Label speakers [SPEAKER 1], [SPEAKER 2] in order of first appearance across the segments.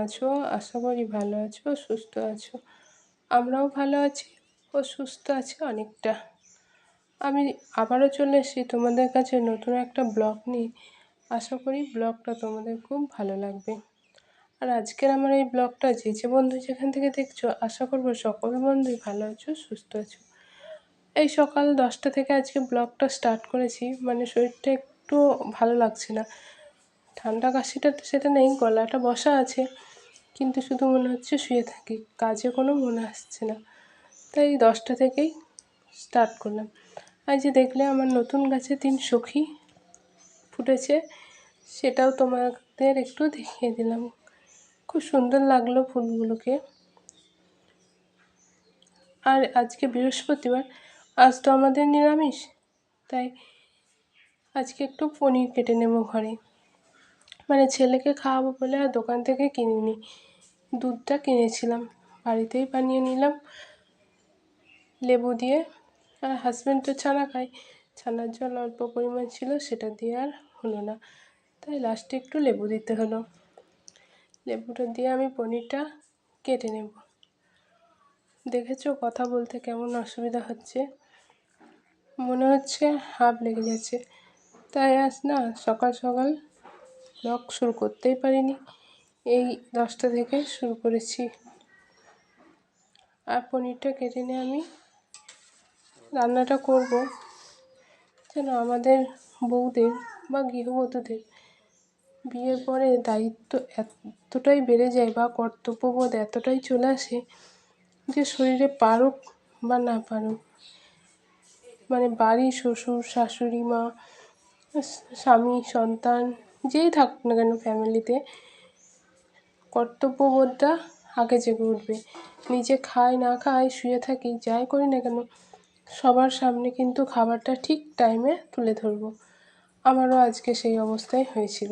[SPEAKER 1] আছো? আশা করি ভালো আছো, সুস্থ আছো। আমরাও ভালো আছি ও সুস্থ আছি অনেকটা। আমি আবারও চলে এসেছি তোমাদের কাছে নতুন একটা ব্লগ নিয়ে। আশা করি ব্লগটা তোমাদের খুব ভালো লাগবে। আর আজকের আমার এই ব্লগটা যে বন্ধু যেখান থেকে দেখছো, আশা করবো সকল বন্ধুই ভালো আছো, সুস্থ আছো। এই সকাল 10টা থেকে আজকে ব্লগটা স্টার্ট করেছি, মানে শরীরটা একটু ভালো লাগছে না। ঠান্ডা কাশিটা তো সেটা নেই, গলাটা বসা আছে, কিন্তু শুধু মনে হচ্ছে শুয়ে থাকি, কাজে কোনো মনে আসছে না। তাই 10টা থেকেই স্টার্ট করলাম। আর যে দেখলে আমার নতুন গাছে 3 সখী ফুটেছে, সেটাও তোমাদের একটু দেখিয়ে দিলাম। খুব সুন্দর লাগলো ফুলগুলোকে। আর আজকে বৃহস্পতিবার, আজ তো আমাদের নিরামিষ, তাই আজকে একটু পনির কেটে নেব ঘরে। মানে ছেলেকে খাওয়াবো বলে আর দোকান থেকে কিনিনি, দুধটা কিনেছিলাম, বাড়িতেই বানিয়ে নিলাম লেবু দিয়ে। আর হাজব্যান্ড তো ছানা খায়, ছানার জল অল্প পরিমাণ ছিল, সেটা দিয়ে আর হলো না, তাই লাস্টে একটু লেবু দিতে হলো। লেবুটা দিয়ে আমি পনিরটা কেটে নেব। দেখেছো কথা বলতে কেমন অসুবিধা হচ্ছে, মনে হচ্ছে হাঁপ লেগে যাচ্ছে। তাই আজ না সকাল সকাল ব্লগ শুরু করতেই পারিনি, এই 10টা থেকে শুরু করেছি। আর পনিরটা কেটে নিয়ে আমি রান্নাটা করব। যেন আমাদের বউদের বা গৃহবধূদের বিয়ের পরে দায়িত্ব এতটাই বেড়ে যায় বা কর্তব্যবোধ এতটাই চলে আসে যে শরীরে পারুক বা না পারুক, মানে বাড়ি শ্বশুর শাশুড়ি মা, স্বামী সন্তান যেই থাকুক না কেন ফ্যামিলিতে, কর্তব্যবোধটা আগে জেগে উঠবে। নিজে খাই না খাই, শুয়ে থাকি, যাই করি না কেন, সবার সামনে কিন্তু খাবারটা ঠিক টাইমে তুলে ধরবো। আমারও আজকে সেই অবস্থাই হয়েছিল।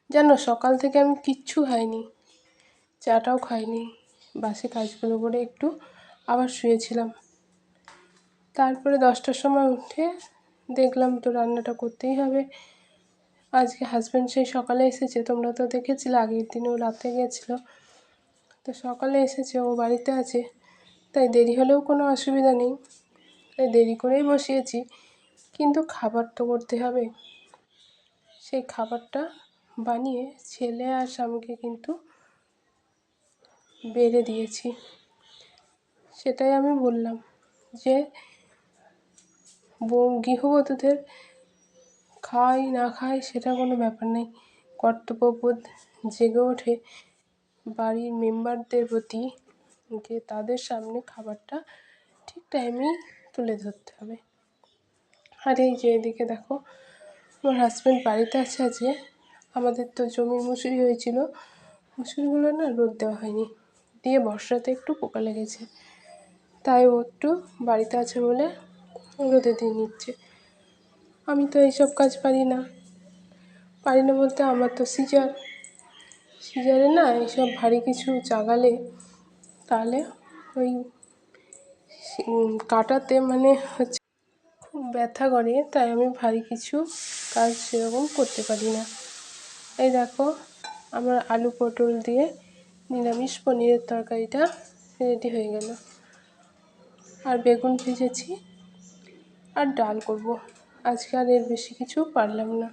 [SPEAKER 1] জানো সকাল থেকে আমি কিচ্ছু খাইনি, চাটাও খাইনি, বাসি কাজগুলো করে একটু আবার শুয়েছিলাম। তারপরে 10টার সময় উঠে দেখলাম তো রান্নাটা করতেই হবে। আজকে হাজব্যান্ড সেই সকালে এসেছে, তোমরা তো দেখেছিলে, আগের দিনও রাতে গেছিলো, তো সকালে এসেছে, ও বাড়িতে আছে, তাই দেরি হলেও কোনো অসুবিধা নেই, তাই দেরি করেই বসিয়েছি। কিন্তু খাবার তো করতে হবে, সেই খাবারটা বানিয়ে ছেলে আর স্বামীকে কিন্তু বেড়ে দিয়েছি। সেটাই আমি বললাম যে গৃহবধূদের খাই না খাই সেটা কোনো ব্যাপার নেই, কর্তব্যবোধ জেগে ওঠে বাড়ির মেম্বারদের প্রতি, যে তাদের সামনে খাবারটা ঠিক টাইমেই তুলে ধরতে হবে। আর এই যে এদিকে দেখো, আমার হাজব্যান্ড বাড়িতে আছে আজকে। আমাদের তো জমির মুসুরি হয়েছিল, মুসুরিগুলো না রোদ দেওয়া হয়নি, দিয়ে বর্ষাতে একটু পোকা লেগেছে, তাই ও একটু বাড়িতে আছে বলে রোদে দিয়ে নিচ্ছে। আমি তো এইসব কাজ পারি না, বলতে আমার তো সিজারে না এইসব ভারী কিছু চাগালে তাহলে ওই কাটাতে মানে হচ্ছে খুব ব্যথা করে, তাই আমি ভারী কিছু কাজ সেরকম করতে পারি না। এই দেখো আমার আলু পটল দিয়ে নিরামিষ পনিরের তরকারিটা রেডি হয়ে গেল। আর বেগুন ভেজেছি আর ডাল করব। আজকে আর এর বেশি কিছু পারলাম না।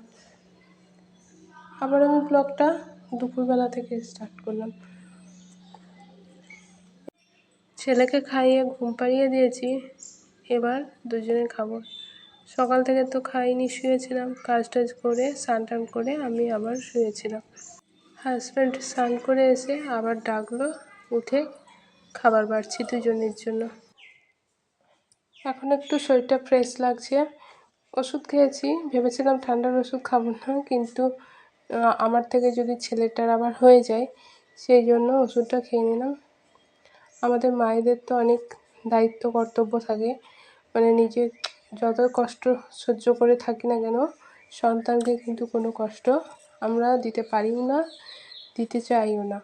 [SPEAKER 1] আবার আমি ব্লগটা দুপুরবেলা থেকে স্টার্ট করলাম। ছেলেকে খাইয়ে ঘুম পাড়িয়ে দিয়েছি, এবার দুজনে খাবো। সকাল থেকে তো খাইনি, শুয়েছিলাম, কাজ টাজ করে স্নান টান করে আমি আবার শুয়েছিলাম। হাজব্যান্ড স্নান করে এসে আবার ডাকলো, উঠে খাবার বাড়ছি দুজনের জন্য। এখন একটু শরীরটা ফ্রেশ লাগছে। ওষুধ খেয়েছি, ভেবেছিলাম ঠান্ডার ওষুধ খাবো না, কিন্তু আমার থেকে যদি ছেলেটার আবার হয়ে যায়, সেই জন্য ওষুধটা খেয়ে নিলাম। আমাদের মায়েদের তো অনেক দায়িত্ব কর্তব্য থাকে, মানে নিজে যত কষ্ট সহ্য করে থাকি না কেন, সন্তানকে কিন্তু কোনো কষ্ট আমরা দিতে পারিও না, দিতে চাইও না।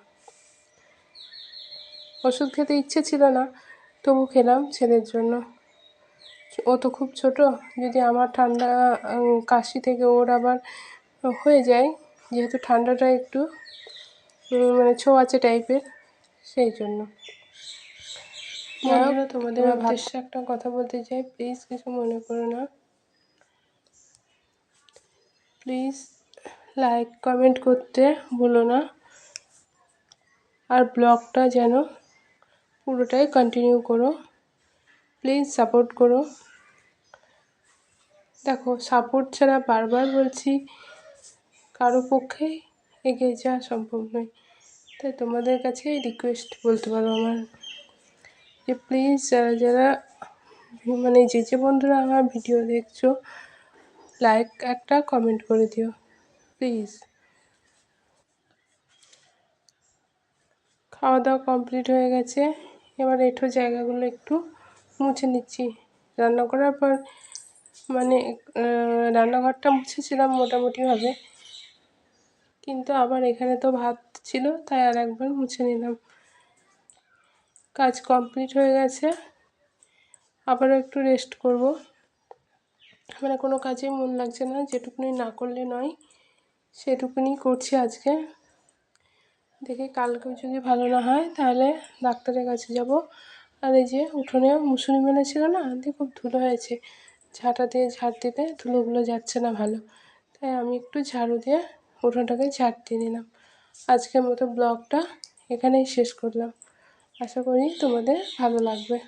[SPEAKER 1] ওষুধ খেতে ইচ্ছে ছিল না, তবু খেলাম ছেলের জন্য। ও তো খুব ছোট, যদি আমার ঠান্ডা কাশি থেকে ওর আবার হয়ে যায়, যেহেতু ঠান্ডাটা একটু মানে ছোঁয়াচে টাইপের, সেই জন্য। বন্ধুরা, তোমাদের উদ্দেশ্যে একটা কথা বলতে চাই, প্লিজ কিছু মনে করো না। প্লিজ লাইক কমেন্ট করতে ভুলো না, আর ব্লগটা যেন পুরোটাই কন্টিনিউ করো। প্লিজ সাপোর্ট করো। দেখো, সাপোর্ট ছাড়া বারবার বলছি কারো পক্ষেই এগিয়ে যাওয়া সম্ভব নয়। তাই তোমাদের কাছে রিকোয়েস্ট বলতে পারো আমার, যে প্লিজ যারা যারা মানে যে বন্ধুরা আমার ভিডিও দেখছো, লাইক একটা কমেন্ট করে দিও প্লিজ। খাওয়া দাওয়া কমপ্লিট হয়ে গেছে, এবার এঁঠো জায়গাগুলো একটু মুছে নিচ্ছি। রান্না করার পর মানে রান্নাঘরটা মুছেছিলাম মোটামুটিভাবে, কিন্তু আবার এখানে তো ভাত ছিল, তাই আর একবার মুছে নিলাম। কাজ কমপ্লিট হয়ে গেছে, আবারও একটু রেস্ট করব। মানে কোনো কাজেই মন লাগছে না, যেটুকুনি না করলে নয় সেটুকুনি করছি আজকে। দেখি কালকেও যদি ভালো না হয় তাহলে ডাক্তারের কাছে যাব। আর এই যে উঠোনে মুসুরি মেলা ছিল না, দিয়ে খুব ধুলো হয়েছে, ঝাঁটা দিয়ে ঝাড় দিলে ধুলোগুলো যাচ্ছে না ভালো, তাই আমি একটু ঝাড়ু দিয়ে উঠোনটাকে ঝাড় দিয়ে নিলাম। আজকের মতো ব্লগটা এখানেই শেষ করলাম। আশা করি তোমাদের ভালো লাগবে।